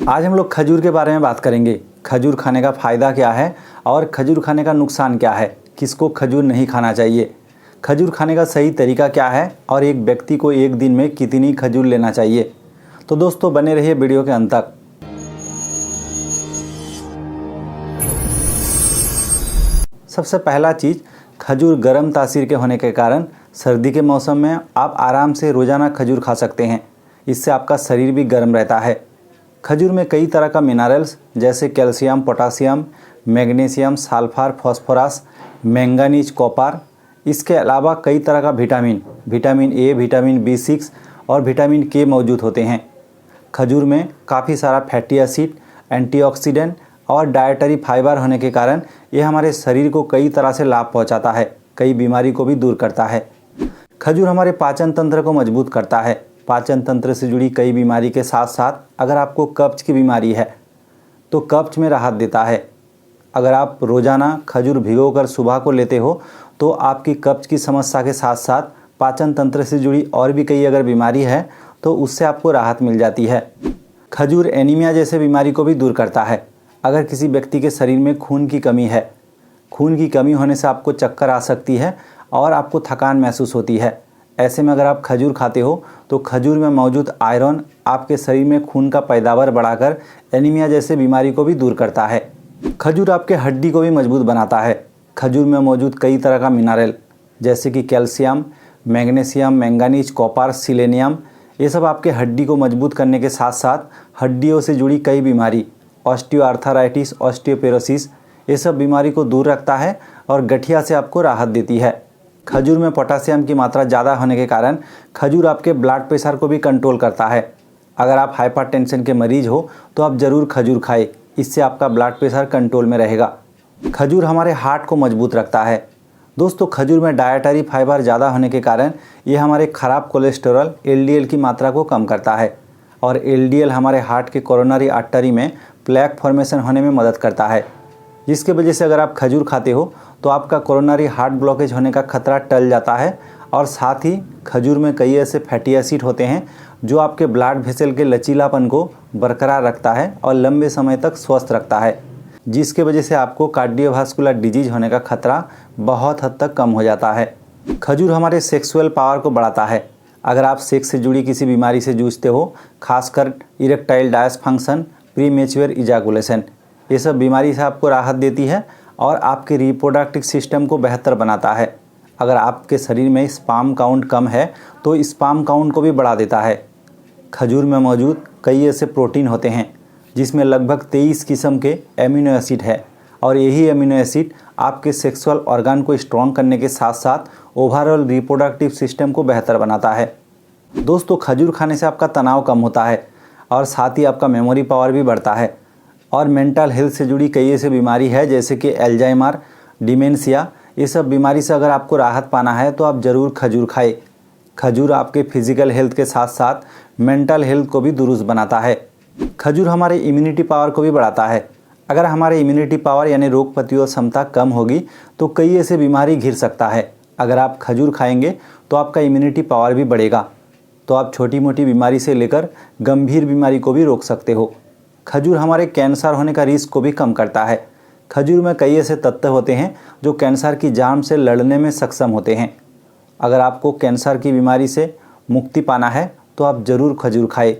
आज हम लोग खजूर के बारे में बात करेंगे। खजूर खाने का फ़ायदा क्या है और खजूर खाने का नुकसान क्या है, किसको खजूर नहीं खाना चाहिए, खजूर खाने का सही तरीका क्या है और एक व्यक्ति को एक दिन में कितनी खजूर लेना चाहिए। तो दोस्तों बने रहिए वीडियो के अंत तक। सबसे पहला चीज़, खजूर गर्म तासीर के होने के कारण सर्दी के मौसम में आप आराम से रोज़ाना खजूर खा सकते हैं। इससे आपका शरीर भी गर्म रहता है। खजूर में कई तरह का मिनरल्स जैसे calcium, potassium, magnesium, sulphur, phosphorus, manganese, copper, इसके अलावा कई तरह का विटामिन ए, विटामिन B6 और विटामिन के मौजूद होते हैं। खजूर में काफ़ी सारा फैटी एसिड, एंटीऑक्सीडेंट और डाइटरी फाइबर होने के कारण ये हमारे शरीर को कई तरह से लाभ पहुंचाता है, कई बीमारी को भी दूर करता है। खजूर हमारे पाचन तंत्र को मजबूत करता है। पाचन तंत्र से जुड़ी कई बीमारी के साथ साथ अगर आपको कब्ज की बीमारी है तो कब्ज में राहत देता है। अगर आप रोज़ाना खजूर भिगोकर सुबह को लेते हो तो आपकी कब्ज की समस्या के साथ साथ पाचन तंत्र से जुड़ी और भी कई अगर बीमारी है तो उससे आपको राहत मिल जाती है। खजूर एनीमिया जैसे बीमारी को भी दूर करता है। अगर किसी व्यक्ति के शरीर में खून की कमी है, खून की कमी होने से आपको चक्कर आ सकती है और आपको थकान महसूस होती है। ऐसे में अगर आप खजूर खाते हो तो खजूर में मौजूद आयरन आपके शरीर में खून का पैदावार बढ़ाकर एनीमिया जैसे बीमारी को भी दूर करता है। खजूर आपके हड्डी को भी मजबूत बनाता है। खजूर में मौजूद कई तरह का मिनरल जैसे कि calcium, magnesium, manganese, copper, selenium, ये सब आपके हड्डी को मजबूत करने के साथ साथ हड्डियों से जुड़ी कई बीमारी, ऑस्टियोआर्थराइटिस, ऑस्टियोपोरोसिस, ये सब बीमारी को दूर रखता है और गठिया से आपको राहत देती है। खजूर में पोटासियम की मात्रा ज़्यादा होने के कारण खजूर आपके ब्लड प्रेशर को भी कंट्रोल करता है। अगर आप हाइपरटेंशन के मरीज हो तो आप ज़रूर खजूर खाएं, इससे आपका ब्लड प्रेशर कंट्रोल में रहेगा। खजूर हमारे हार्ट को मजबूत रखता है। दोस्तों खजूर में डाइटरी फाइबर ज़्यादा होने के कारण ये हमारे ख़राब कोलेस्टेरॉल LDL की मात्रा को कम करता है और LDL हमारे हार्ट के कोरोनरी आर्टरी में प्लेक फॉर्मेशन होने में मदद करता है, जिसके वजह से अगर आप खजूर खाते हो तो आपका कोरोनरी हार्ट ब्लॉकेज होने का खतरा टल जाता है। और साथ ही खजूर में कई ऐसे फैटी एसिड होते हैं जो आपके ब्लड वेसल के लचीलापन को बरकरार रखता है और लंबे समय तक स्वस्थ रखता है, जिसके वजह से आपको कार्डियोवास्कुलर डिजीज होने का खतरा बहुत हद तक कम हो जाता है। खजूर हमारे सेक्सुअल पावर को बढ़ाता है। अगर आप सेक्स से जुड़ी किसी बीमारी से जूझते हो, खासकर इरेक्टाइल डायसफंक्शन, प्रीमेच्योर इजैकुलेशन, ये सब बीमारी से आपको राहत देती है और आपके रिप्रोडक्टिव सिस्टम को बेहतर बनाता है। अगर आपके शरीर में स्पर्म काउंट कम है तो स्पर्म काउंट को भी बढ़ा देता है। खजूर में मौजूद कई ऐसे प्रोटीन होते हैं जिसमें लगभग 23 किस्म के एमिनो एसिड है और यही एमिनो एसिड आपके सेक्सुअल ऑर्गन को स्ट्रॉन्ग करने के साथ साथ ओवरऑल रिप्रोडक्टिव सिस्टम को बेहतर बनाता है। दोस्तों खजूर खाने से आपका तनाव कम होता है और साथ ही आपका मेमोरी पावर भी बढ़ता है। और मेंटल हेल्थ से जुड़ी कई ऐसी बीमारी है जैसे कि एल्जाइमर, डिमेंशिया, ये सब बीमारी से अगर आपको राहत पाना है तो आप ज़रूर खजूर खाएं। खजूर आपके फिजिकल हेल्थ के साथ साथ मेंटल हेल्थ को भी दुरुस्त बनाता है। खजूर हमारे इम्यूनिटी पावर को भी बढ़ाता है। अगर हमारे इम्यूनिटी पावर यानी रोग प्रतिरोधक क्षमता कम होगी तो कई ऐसे बीमारी घिर सकता है। अगर आप खजूर खाएंगे तो आपका इम्यूनिटी पावर भी बढ़ेगा, तो आप छोटी मोटी बीमारी से लेकर गंभीर बीमारी को भी रोक सकते हो। खजूर हमारे कैंसर होने का रिस्क को भी कम करता है। खजूर में कई ऐसे तत्व होते हैं जो कैंसर की जान से लड़ने में सक्षम होते हैं। अगर आपको कैंसर की बीमारी से मुक्ति पाना है तो आप ज़रूर खजूर खाएं।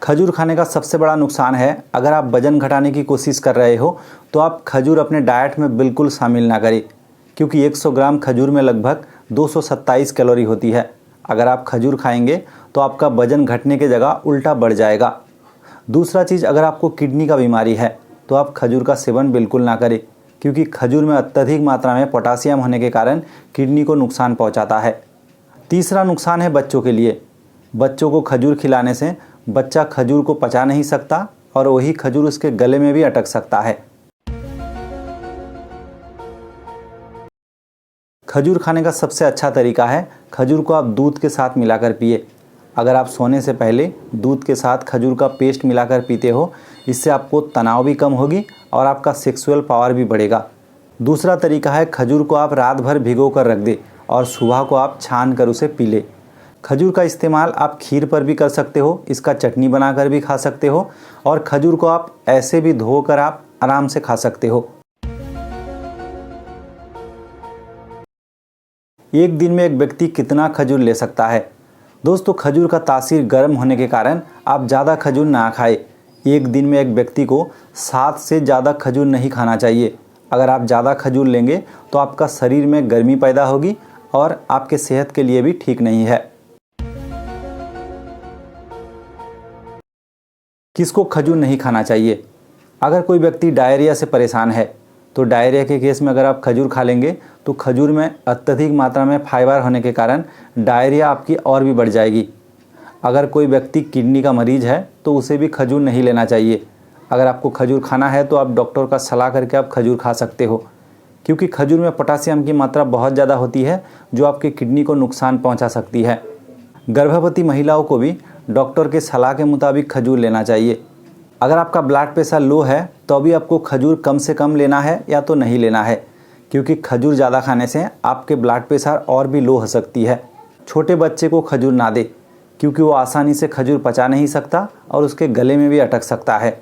खजूर खाने का सबसे बड़ा नुकसान है, अगर आप वजन घटाने की कोशिश कर रहे हो तो आप खजूर अपने डाइट में बिल्कुल शामिल ना करें, क्योंकि 100 ग्राम खजूर में लगभग 227 कैलोरी होती है। अगर आप खजूर खाएंगे तो आपका वजन घटने की जगह उल्टा बढ़ जाएगा। दूसरा चीज़, अगर आपको किडनी का बीमारी है तो आप खजूर का सेवन बिल्कुल ना करें, क्योंकि खजूर में अत्यधिक मात्रा में पोटासियम होने के कारण किडनी को नुकसान पहुंचाता है। तीसरा नुकसान है बच्चों के लिए। बच्चों को खजूर खिलाने से बच्चा खजूर को पचा नहीं सकता और वही खजूर उसके गले में भी अटक सकता है। खजूर खाने का सबसे अच्छा तरीका है, खजूर को आप दूध के साथ मिलाकर पिए। अगर आप सोने से पहले दूध के साथ खजूर का पेस्ट मिलाकर पीते हो, इससे आपको तनाव भी कम होगी और आपका सेक्सुअल पावर भी बढ़ेगा। दूसरा तरीका है, खजूर को आप रात भर भिगो कर रख दें और सुबह को आप छान कर उसे पी लें। खजूर का इस्तेमाल आप खीर पर भी कर सकते हो, इसका चटनी बनाकर भी खा सकते हो और खजूर को आप ऐसे भी धोकर आप आराम से खा सकते हो। एक दिन में एक व्यक्ति कितना खजूर ले सकता है? दोस्तों, खजूर का तासीर गर्म होने के कारण आप ज़्यादा खजूर ना खाएं। एक दिन में एक व्यक्ति को 7 से ज़्यादा खजूर नहीं खाना चाहिए। अगर आप ज़्यादा खजूर लेंगे तो आपका शरीर में गर्मी पैदा होगी और आपके सेहत के लिए भी ठीक नहीं है। किसको खजूर नहीं खाना चाहिए? अगर कोई व्यक्ति डायरिया से परेशान है तो डायरिया के केस में अगर आप खजूर खा लेंगे तो खजूर में अत्यधिक मात्रा में फाइबर होने के कारण डायरिया आपकी और भी बढ़ जाएगी। अगर कोई व्यक्ति किडनी का मरीज है तो उसे भी खजूर नहीं लेना चाहिए। अगर आपको खजूर खाना है तो आप डॉक्टर का सलाह करके आप खजूर खा सकते हो, क्योंकि खजूर में पोटासियम की मात्रा बहुत ज़्यादा होती है जो आपके किडनी को नुकसान पहुंचा सकती है। गर्भवती महिलाओं को भी डॉक्टर के सलाह के मुताबिक खजूर लेना चाहिए। अगर आपका ब्लड प्रेशर लो है तो अभी आपको खजूर कम से कम लेना है या तो नहीं लेना है, क्योंकि खजूर ज़्यादा खाने से आपके ब्लड प्रेशर और भी लो हो सकती है। छोटे बच्चे को खजूर ना दे, क्योंकि वो आसानी से खजूर पचा नहीं सकता और उसके गले में भी अटक सकता है।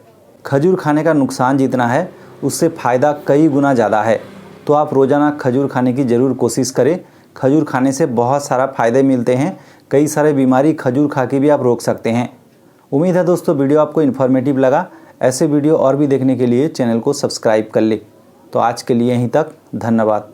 खजूर खाने का नुकसान जितना है उससे फ़ायदा कई गुना ज़्यादा है, तो आप रोज़ाना खजूर खाने की ज़रूर कोशिश करें। खजूर खाने से बहुत सारा फ़ायदे मिलते हैं, कई सारे बीमारी खजूर खा के भी आप रोक सकते हैं। उम्मीद है दोस्तों वीडियो आपको इन्फॉर्मेटिव लगा। ऐसे वीडियो और भी देखने के लिए चैनल को सब्सक्राइब कर ले। तो आज के लिए यहीं तक, धन्यवाद।